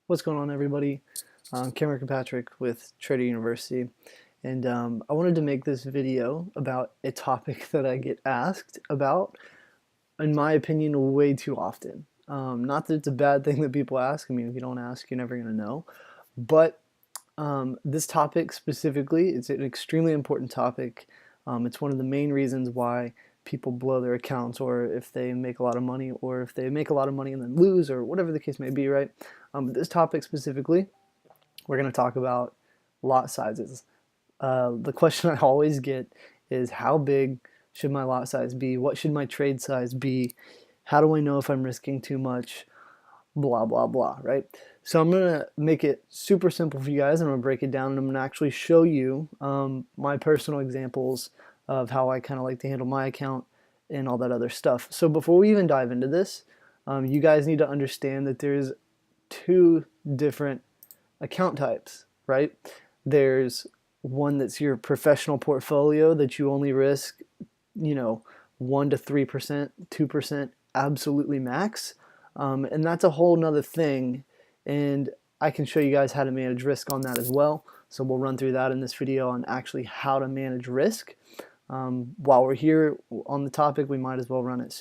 What's going on, everybody? I'm Cameron Kirkpatrick with Trader University, and I wanted to make this video about a topic that I get asked about, in my opinion, way too often. Not that it's a bad thing that people ask. I mean, if you don't ask, you're never going to know. But this topic specifically, it's an extremely important topic. It's one of the main reasons why people blow their accounts, or if they make a lot of money, or if they make a lot of money and then lose, or whatever the case may be, right? But this topic specifically, we're going to talk about lot sizes. The question I always get is, how big should my lot size be? What should my trade size be? How do I know if I'm risking too much? Blah, blah, blah, right? So I'm going to make it super simple for you guys, and I'm going to break it down, and I'm going to actually show you my personal examples of how I kind of like to handle my account and all that other stuff. So before we even dive into this, you guys need to understand that there's two different account types, right? There's one that's your professional portfolio that you only risk, 1 to 3%, 2% absolutely max. And that's a whole nother thing. And I can show you guys how to manage risk on that as well. So we'll run through that in this video on actually how to manage risk. While we're here on the topic, we might as well run it.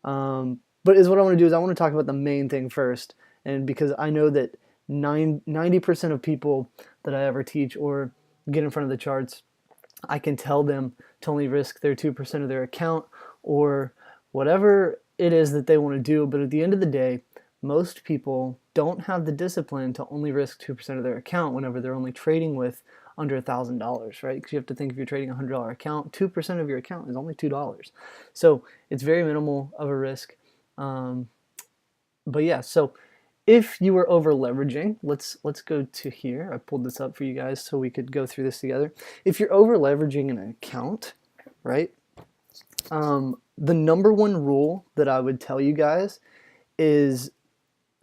But what I want to do is I want to talk about the main thing first. And because I know that 90% of people that I ever teach or get in front of the charts, I can tell them to only risk their 2% of their account or whatever it is that they want to do. But at the end of the day, most people don't have the discipline to only risk 2% of their account whenever they're only trading with under $1,000, right? Because you have to think, if you're trading a $100 account, 2% of your account is only $2. So it's very minimal of a risk. But yeah, so if you were over leveraging, let's go to here. I pulled this up for you guys so we could go through this together. If you're over leveraging an account, right? The number one rule that I would tell you guys is,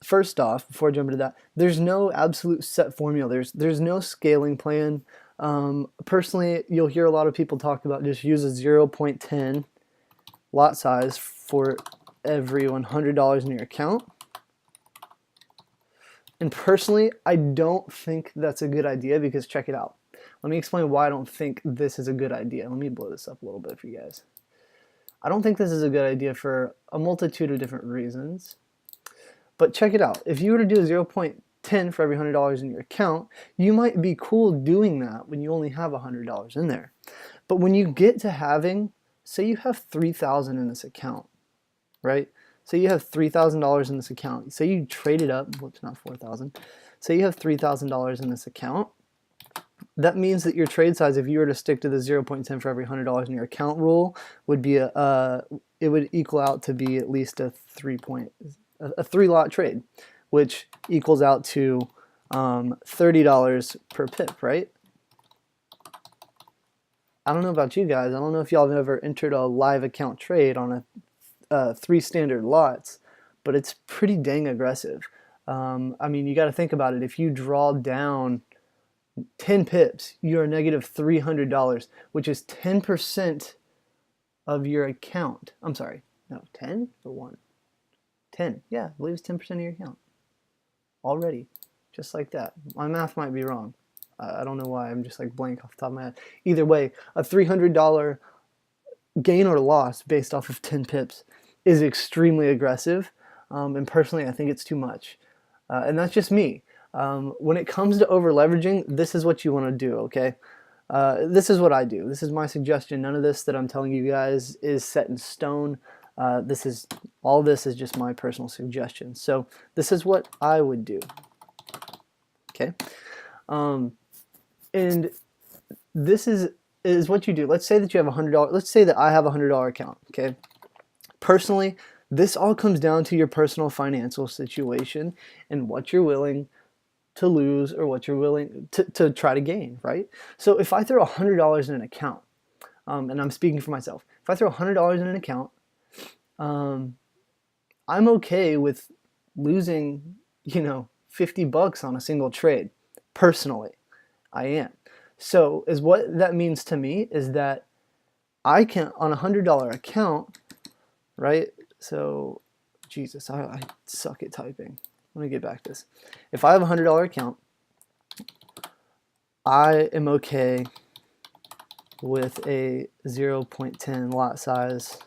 first off, before I jump into that, there's no absolute set formula. There's no scaling plan. Personally, you'll hear a lot of people talk about just use a 0.10 lot size for every $100 in your account. And personally, I don't think that's a good idea, because check it out. Let me explain why I don't think this is a good idea. Let me blow this up a little bit for you guys. I don't think this is a good idea for a multitude of different reasons. But check it out. If you were to do a 0.10 for every $100 in your account, you might be cool doing that when you only have $100 in there. But when you get to having, say you have $3,000 in this account, right? Say you have $3,000 in this account. Say you trade it up, whoops, not 4,000. Say you have $3,000 in this account. That means that your trade size, if you were to stick to the 0.10 for every $100 in your account rule, would be it would equal out to be at least a 3-lot trade, which equals out to $30 per pip, right? I don't know about you guys. I don't know if y'all have ever entered a live account trade on a 3 standard lots, but it's pretty dang aggressive. I mean, you got to think about it. If you draw down 10 pips, you're negative $300, which is 10% of your account. I'm sorry, no, 10 or 1? 10, yeah, I believe it's 10% of your account already, just like that. My math might be wrong. I don't know why I'm just like blank off the top of my head. Either way, a $300 gain or loss based off of 10 pips is extremely aggressive, and personally I think it's too much. And that's just me. When it comes to over leveraging, this is what you want to do, okay? This is what I do. This is my suggestion. None of this that I'm telling you guys is set in stone. All this is just my personal suggestion. So this is what I would do, okay? And this is what you do. Let's say that you have $100. Let's say that I have a $100 account, okay? Personally, this all comes down to your personal financial situation and what you're willing to lose or what you're willing to try to gain, right? So if I throw $100 in an account, and I'm speaking for myself, if I throw $100 in an account, I'm okay with losing, $50 on a single trade. Personally, I am. So what that means to me is that I can, on a $100 account, right? So, Jesus, I suck at typing. let me get back to this. If I have a $100 account, I am okay with a 0.10 lot size.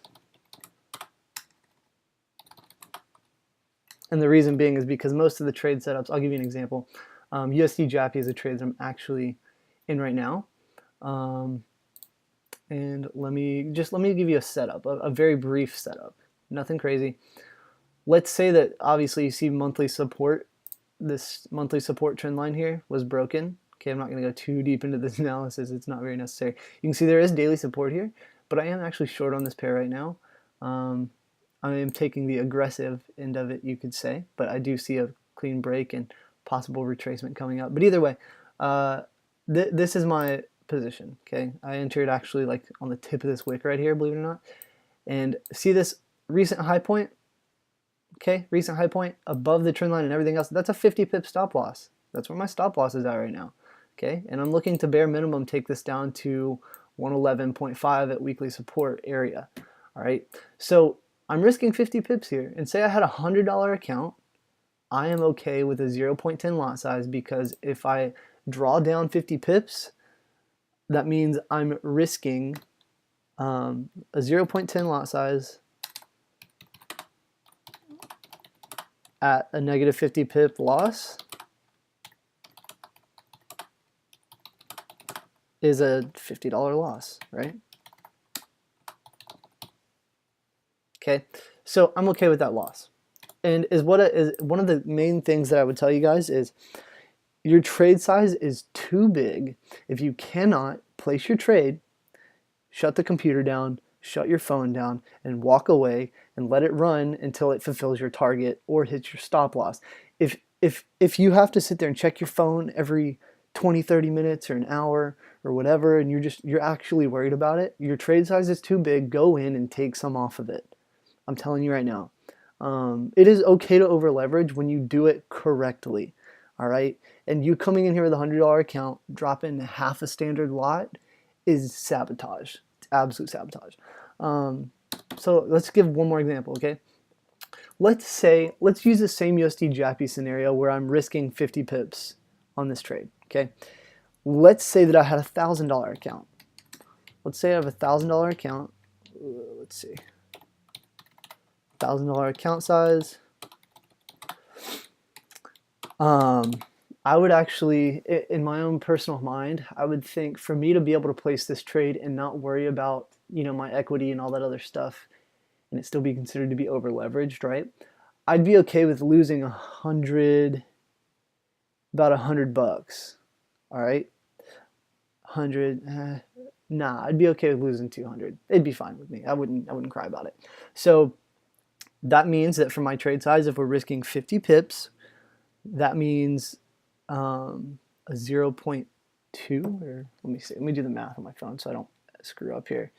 And the reason being is because most of the trade setups, I'll give you an example. USD Jappy is a trade that I'm actually in right now. And let me give you a setup, a very brief setup, nothing crazy. Let's say that obviously you see monthly support. This monthly support trend line here was broken. Okay, I'm not going to go too deep into this analysis. It's not very necessary. You can see there is daily support here, but I am actually short on this pair right now. I am taking the aggressive end of it, you could say, but I do see a clean break and possible retracement coming up. But either way, this is my position. Okay, I entered actually like on the tip of this wick right here, believe it or not, and see this recent high point. Okay, recent high point above the trend line and everything else. That's a 50 pip stop loss. That's where my stop loss is at right now. Okay, and I'm looking to bare minimum take this down to 111.5 at weekly support area. All right, so I'm risking 50 pips here, and say I had a $100 account, I am okay with a 0.10 lot size, because if I draw down 50 pips, that means I'm risking a 0.10 lot size at a negative 50 pip loss is a $50 loss, right? Okay, so I'm okay with that loss. And one of the main things that I would tell you guys is your trade size is too big. If you cannot place your trade, shut the computer down, shut your phone down, and walk away and let it run until it fulfills your target or hits your stop loss. If you have to sit there and check your phone every 20-30 minutes or an hour or whatever, and you're actually worried about it, your trade size is too big, go in and take some off of it. I'm telling you right now. It is okay to over leverage when you do it correctly. All right, and you coming in here with a $100 account, dropping half a standard lot is sabotage. It's absolute sabotage. So let's give one more example, okay? Let's use the same USD Jappy scenario where I'm risking 50 pips on this trade, okay? Let's say that I had a $1,000 account. Let's say I have a $1,000 account. Let's see. $1,000 account size. I would actually, in my own personal mind, I would think for me to be able to place this trade and not worry about, my equity and all that other stuff, and it still be considered to be over leveraged, right? I'd be okay with losing about $100. All right, 100. Nah, I'd be okay with losing 200. It'd be fine with me. I wouldn't cry about it. So that means that for my trade size, if we're risking 50 pips, that means a 0.2, or let me see. Let me do the math on my phone so I don't screw up here.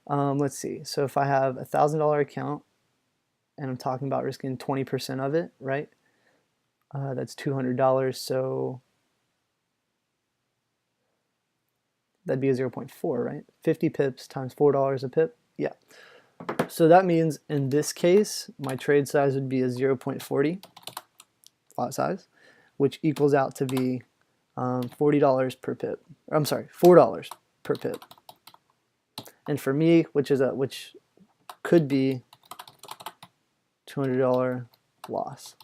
Let's see. So if I have a $1,000 account and I'm talking about risking 20% of it, right? That's $200. So that'd be a 0.4, right? 50 pips times $4 a pip. Yeah. So that means in this case, my trade size would be a 0.40 lot size, which equals out to be $40 per pip. I'm sorry, $4 per pip. And for me, which could be $200 loss.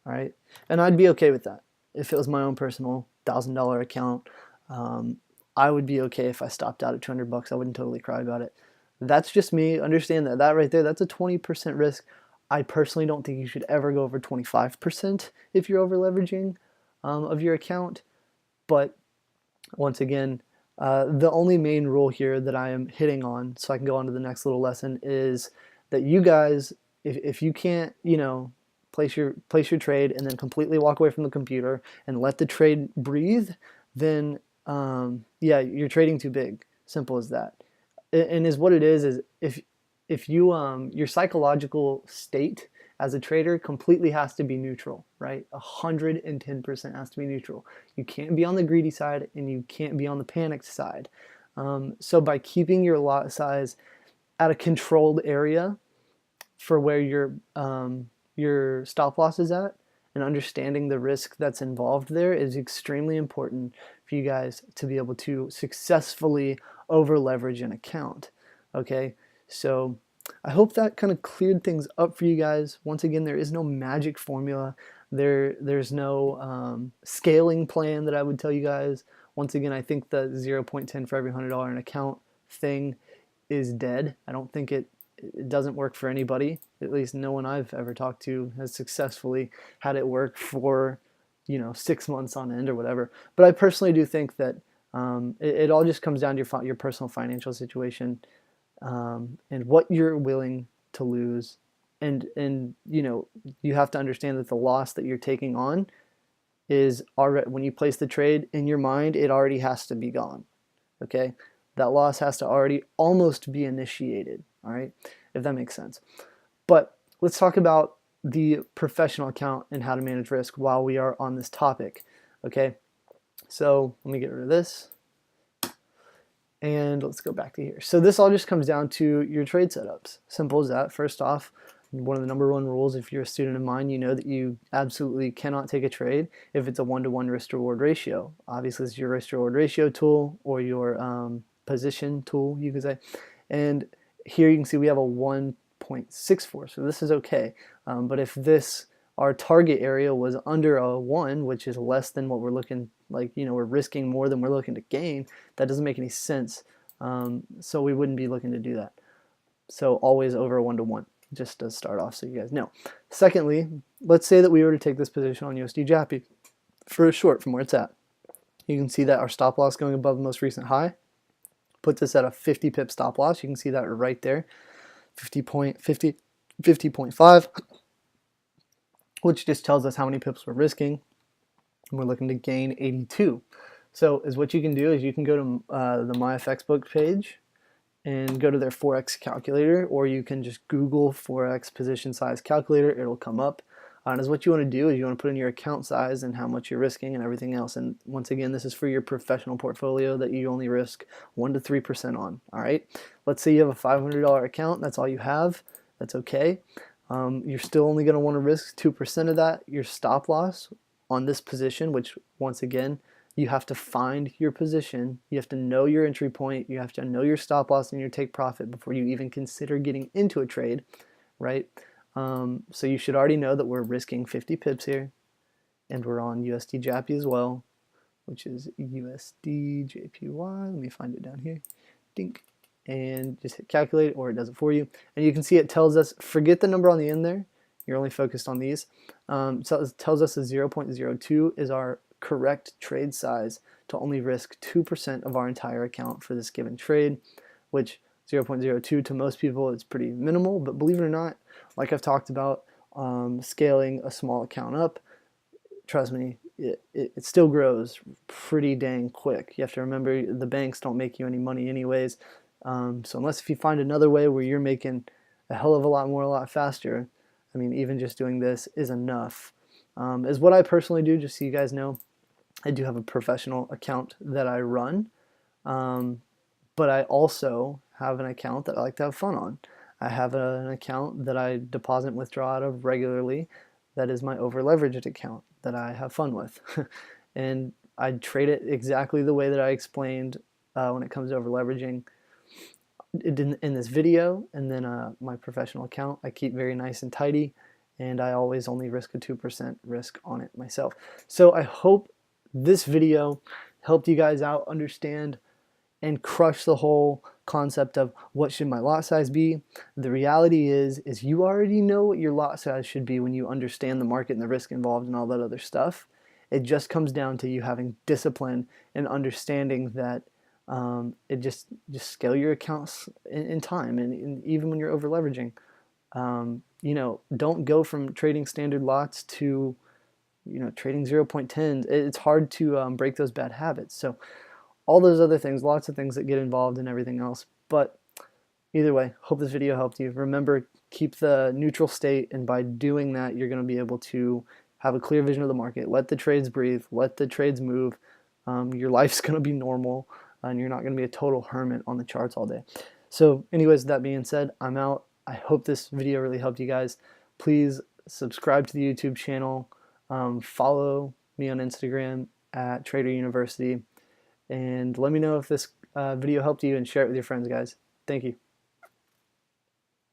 All right, and I'd be okay with that if it was my own personal $1,000 account. I would be okay if I stopped out at $200. I wouldn't totally cry about it. That's just me. Understand that right there, that's a 20% risk. I personally don't think you should ever go over 25% if you're over leveraging of your account. But once again, the only main rule here that I am hitting on, so I can go on to the next little lesson, is that you guys, if you can't, place your trade and then completely walk away from the computer and let the trade breathe, then yeah, you're trading too big. Simple as that. And is what it is if you your psychological state as a trader completely has to be neutral, right? 110% has to be neutral. You can't be on the greedy side and you can't be on the panicked side. So by keeping your lot size at a controlled area for where your stop loss is at, and understanding the risk that's involved there is extremely important for you guys to be able to successfully over leverage an account. Okay, so I hope that kind of cleared things up for you guys. Once again, there is no magic formula. There's no scaling plan that I would tell you guys. Once again, I think the 0.10 for every $100 an account thing is dead. I don't think it doesn't work for anybody. At least no one I've ever talked to has successfully had it work for 6 months on end or whatever. But I personally do think that it all just comes down to your personal financial situation, and what you're willing to lose, and you have to understand that the loss that you're taking on is already, when you place the trade in your mind, it already has to be gone. Okay, that loss has to already almost be initiated. All right, if that makes sense. But let's talk about the professional account and how to manage risk while we are on this topic. Okay, so let me get rid of this. And let's go back to here. So this all just comes down to your trade setups. Simple as that. First off, one of the number one rules, if you're a student of mine, you know that you absolutely cannot take a trade if it's a 1-to-1 risk to reward ratio. Obviously, it's your risk to reward ratio tool, or your position tool, you could say. And here you can see we have a 1.64, so this is okay. But if our target area was under a 1, which is less than what we're looking like, we're risking more than we're looking to gain, that doesn't make any sense. So we wouldn't be looking to do that. So always over a 1-to-1, just to start off so you guys know. Secondly, let's say that we were to take this position on USD JAPY for a short from where it's at. You can see that our stop loss going above the most recent high puts us at a 50 pip stop loss. You can see that right there, 50.5, which just tells us how many pips we're risking. And we're looking to gain 82. So what you can do is you can go to the MyFXbook page and go to their Forex calculator, or you can just Google Forex position size calculator. It'll come up. And what you want to do is you want to put in your account size and how much you're risking and everything else. And once again, this is for your professional portfolio that you only risk 1 to 3% on. All right. Let's say you have a $500 account. That's all you have. That's okay. You're still only going to want to risk 2% of that, your stop loss on this position, which once again, you have to find your position. You have to know your entry point. You have to know your stop loss and your take profit before you even consider getting into a trade, right? So you should already know that we're risking 50 pips here, and we're on USD JAPY as well, which is USD JPY. Let me find it down here. Dink. And just hit calculate, or it does it for you. And you can see it tells us, forget the number on the end there. You're only focused on these. So it tells us a 0.02 is our correct trade size to only risk 2% of our entire account for this given trade, which 0.02 to most people is pretty minimal, but believe it or not, like I've talked about, scaling a small account up, trust me, it still grows pretty dang quick. You have to remember the banks don't make you any money anyways, so unless if you find another way where you're making a hell of a lot more a lot faster, I mean, even just doing this is enough. Is what I personally do, just so you guys know. I do have a professional account that I run, but I also have an account that I like to have fun on. I have an account that I deposit and withdraw out of regularly. That is my over leveraged account that I have fun with. And I trade it exactly the way that I explained when it comes to over leveraging in this video. And then my professional account I keep very nice and tidy, and I always only risk a 2% risk on it myself. So I hope this video helped you guys out understand and crush the whole concept of what should my lot size be. The reality is you already know what your lot size should be when you understand the market and the risk involved and all that other stuff. It just comes down to you having discipline and understanding that it just scale your accounts in time, and even when you're over leveraging. Don't go from trading standard lots to trading 0.10s. It's hard to break those bad habits. So all those other things, lots of things that get involved in everything else. But either way, hope this video helped you. Remember, keep the neutral state, and by doing that, you're going to be able to have a clear vision of the market. Let the trades breathe. Let the trades move. Your life's going to be normal, and you're not going to be a total hermit on the charts all day. So anyways, that being said, I'm out. I hope this video really helped you guys. Please subscribe to the YouTube channel. Follow me on Instagram at Trader University, and let me know if this video helped you, and share it with your friends, guys. Thank you.